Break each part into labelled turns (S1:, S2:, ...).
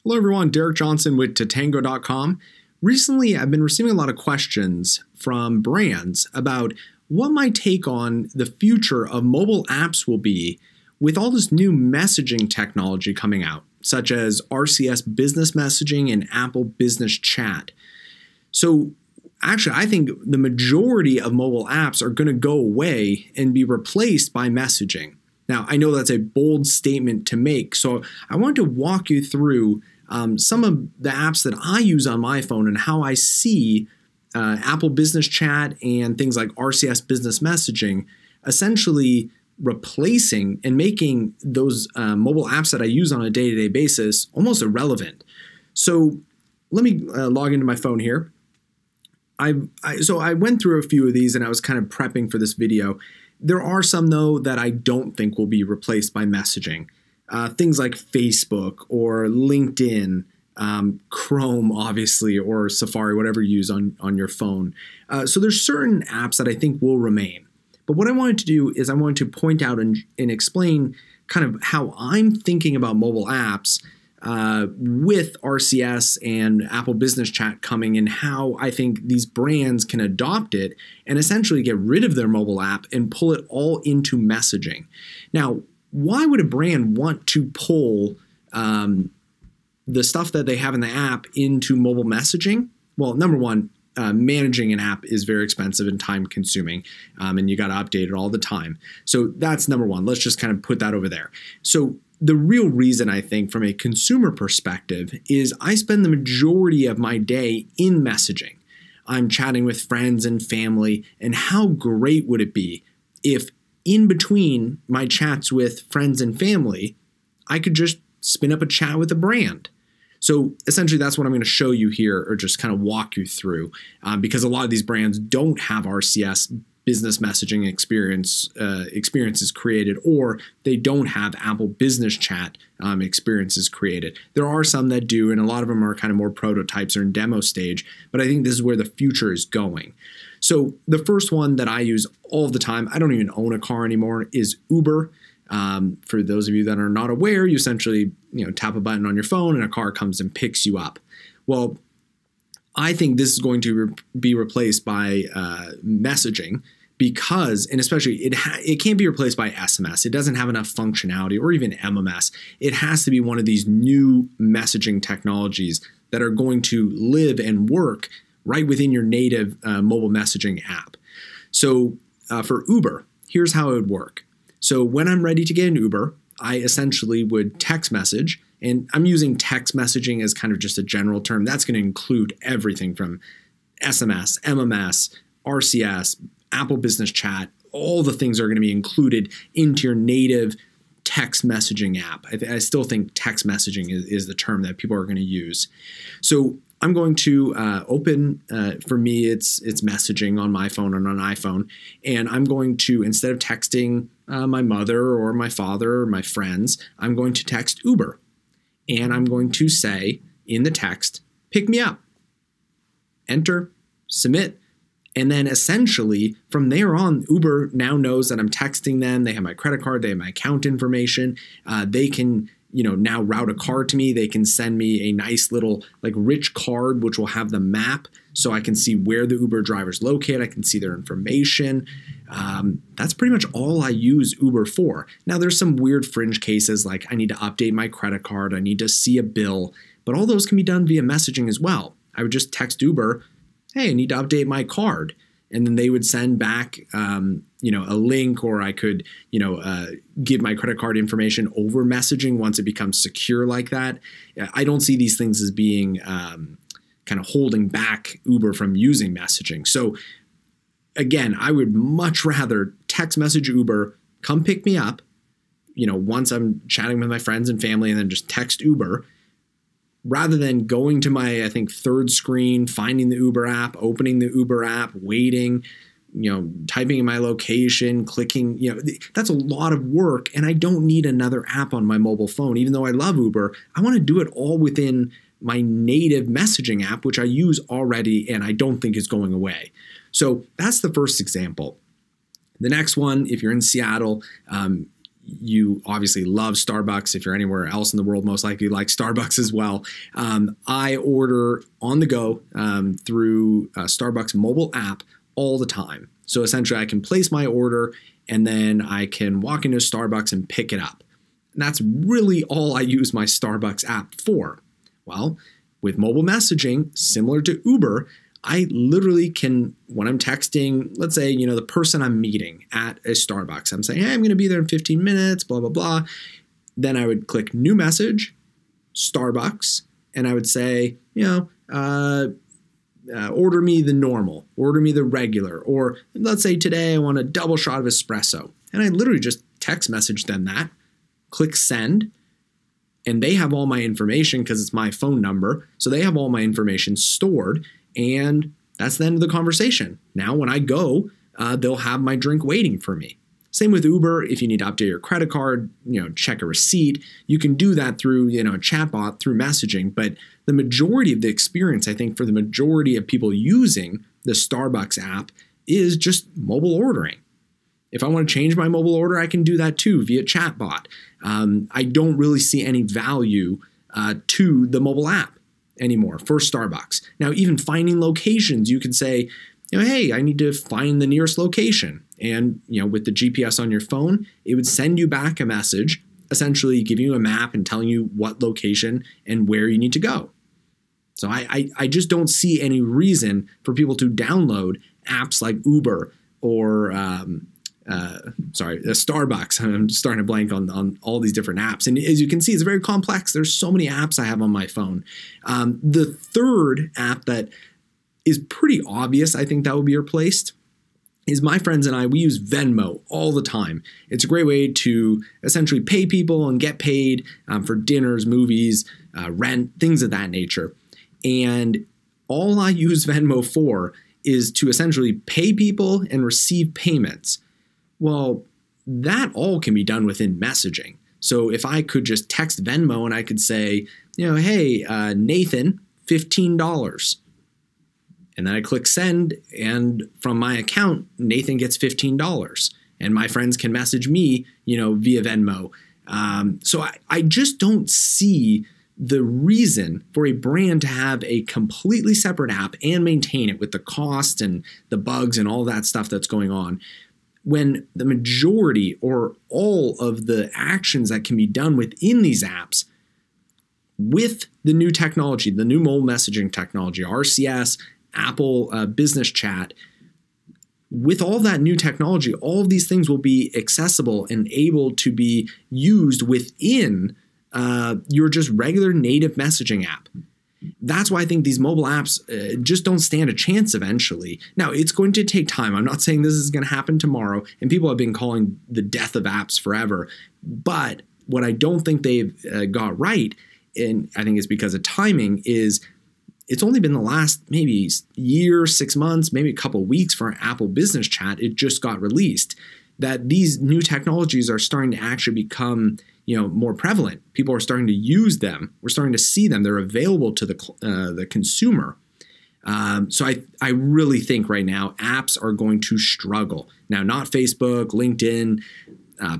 S1: Hello everyone, Derek Johnson with Tatango.com. Recently, I've been receiving a lot of questions from brands about what my take on the future of mobile apps will be with all this new messaging technology coming out, such as RCS business messaging and Apple Business Chat. So actually, I think the majority of mobile apps are going to go away and be replaced by messaging. Now, I know that's a bold statement to make, so I want to walk you through some of the apps that I use on my phone and how I see Apple Business Chat and things like RCS business messaging essentially replacing and making those mobile apps that I use on a day-to-day basis almost irrelevant. So let me log into my phone here. So I went through a few of these and I was kind of prepping for this video. There are some, though, that I don't think will be replaced by messaging. Things like Facebook or LinkedIn, Chrome, obviously, or Safari, whatever you use on your phone. So there's certain apps that I think will remain. But what I wanted to do is I wanted to point out and explain kind of how I'm thinking about mobile apps with RCS and Apple Business Chat coming, and how I think these brands can adopt it and essentially get rid of their mobile app and pull it all into messaging. Now, why would a brand want to pull the stuff that they have in the app into mobile messaging? Well, number one, managing an app is very expensive and time consuming, and you got to update it all the time. So that's number one. Let's just kind of put that over there. So the real reason, I think, from a consumer perspective is I spend the majority of my day in messaging. I'm chatting with friends and family, and how great would it be if in between my chats with friends and family, I could just spin up a chat with a brand. So essentially, that's what I'm going to show you here, or just kind of walk you through, because a lot of these brands don't have RCS business messaging experiences created, or they don't have Apple Business Chat experiences created. There are some that do, and a lot of them are kind of more prototypes or in demo stage, but I think this is where the future is going. So the first one that I use all the time, I don't even own a car anymore, is Uber. For those of you that are not aware, you essentially tap a button on your phone and a car comes and picks you up. Well, I think this is going to be replaced by messaging, because, and especially it can't be replaced by SMS. It doesn't have enough functionality, or even MMS. It has to be one of these new messaging technologies that are going to live and work right within your native mobile messaging app. So for Uber, here's how it would work. So when I'm ready to get an Uber, I essentially would text message, and I'm using text messaging as kind of just a general term. That's going to include everything from SMS, MMS, RCS, Apple Business Chat. All the things are going to be included into your native text messaging app. I still think text messaging is the term that people are going to use. So I'm going to open, for me, it's messaging on my phone and on iPhone. And I'm going to, instead of texting my mother or my father or my friends, I'm going to text Uber. And I'm going to say in the text, pick me up. Enter, submit. And then essentially from there on, Uber now knows that I'm texting them. They have my credit card. They have my account information. They can now route a card to me. They can send me a nice little rich card, which will have the map, so I can see where the Uber driver's located. I can see their information. That's pretty much all I use Uber for. Now, there's some weird fringe cases, like I need to update my credit card. I need to see a bill, but all those can be done via messaging as well. I would just text Uber, hey, I need to update my card. And then they would send back, a link, or I could, give my credit card information over messaging once it becomes secure like that. I don't see these things as being kind of holding back Uber from using messaging. So again, I would much rather text message Uber, come pick me up, once I'm chatting with my friends and family, and then just text Uber, rather than going to my, I think, third screen, finding the Uber app, opening the Uber app, waiting, typing in my location, clicking, that's a lot of work. And I don't need another app on my mobile phone. Even though I love Uber, I want to do it all within my native messaging app, which I use already and I don't think is going away. So that's the first example. The next one, if you're in Seattle, you obviously love Starbucks. If you're anywhere else in the world, most likely like Starbucks as well. I order on the go through Starbucks mobile app all the time. So essentially I can place my order and then I can walk into Starbucks and pick it up. And that's really all I use my Starbucks app for. Well, with mobile messaging, similar to Uber, I literally can, when I'm texting, let's say, the person I'm meeting at a Starbucks, I'm saying, hey, I'm going to be there in 15 minutes, blah, blah, blah. Then I would click new message, Starbucks, and I would say, order me the normal, order me the regular, or let's say today I want a double shot of espresso. And I literally just text message them that, click send, and they have all my information because it's my phone number. So they have all my information stored. And that's the end of the conversation. Now, when I go, they'll have my drink waiting for me. Same with Uber. If you need to update your credit card, check a receipt, you can do that through, a chatbot, through messaging. But the majority of the experience, I think, for the majority of people using the Starbucks app is just mobile ordering. If I want to change my mobile order, I can do that too via chatbot. I don't really see any value to the mobile app anymore for Starbucks. Now, even finding locations, you could say, hey, I need to find the nearest location. And, with the GPS on your phone, it would send you back a message, essentially giving you a map and telling you what location and where you need to go. So I just don't see any reason for people to download apps like Uber or Starbucks. I'm starting to blank on all these different apps. And as you can see, it's very complex. There's so many apps I have on my phone. The third app that is pretty obvious, I think that would be replaced, is my friends and I, we use Venmo all the time. It's a great way to essentially pay people and get paid for dinners, movies, rent, things of that nature. And all I use Venmo for is to essentially pay people and receive payments. Well, that all can be done within messaging. So if I could just text Venmo and I could say, hey, Nathan, $15. And then I click send, and from my account, Nathan gets $15. And my friends can message me, via Venmo. So I just don't see the reason for a brand to have a completely separate app and maintain it with the cost and the bugs and all that stuff that's going on, when the majority or all of the actions that can be done within these apps with the new technology, the new mobile messaging technology, RCS, Apple Business Chat, with all that new technology, all of these things will be accessible and able to be used within your just regular native messaging app. That's why I think these mobile apps just don't stand a chance eventually. Now, it's going to take time. I'm not saying this is going to happen tomorrow, and people have been calling the death of apps forever. But what I don't think they've got right, and I think it's because of timing, is it's only been the last maybe year, 6 months, maybe a couple of weeks for Apple Business Chat. It just got released, that these new technologies are starting to actually become more prevalent. People are starting to use them. We're starting to see them. They're available to the consumer. So I really think right now apps are going to struggle. Now, not Facebook, LinkedIn,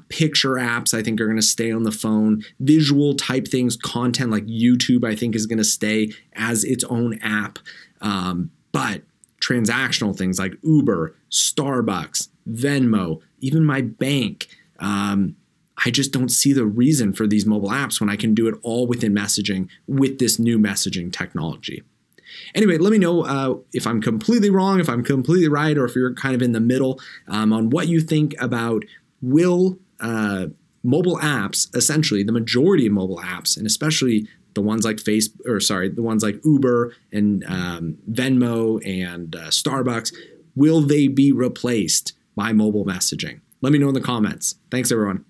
S1: picture apps I think are going to stay on the phone. Visual type things, content like YouTube I think is going to stay as its own app. But transactional things like Uber, Starbucks, Venmo, even my bank, I just don't see the reason for these mobile apps when I can do it all within messaging with this new messaging technology. Anyway, let me know if I'm completely wrong, if I'm completely right, or if you're kind of in the middle on what you think about will mobile apps, essentially the majority of mobile apps, and especially the ones like the ones like Uber and Venmo and Starbucks, will they be replaced by mobile messaging? Let me know in the comments. Thanks, everyone.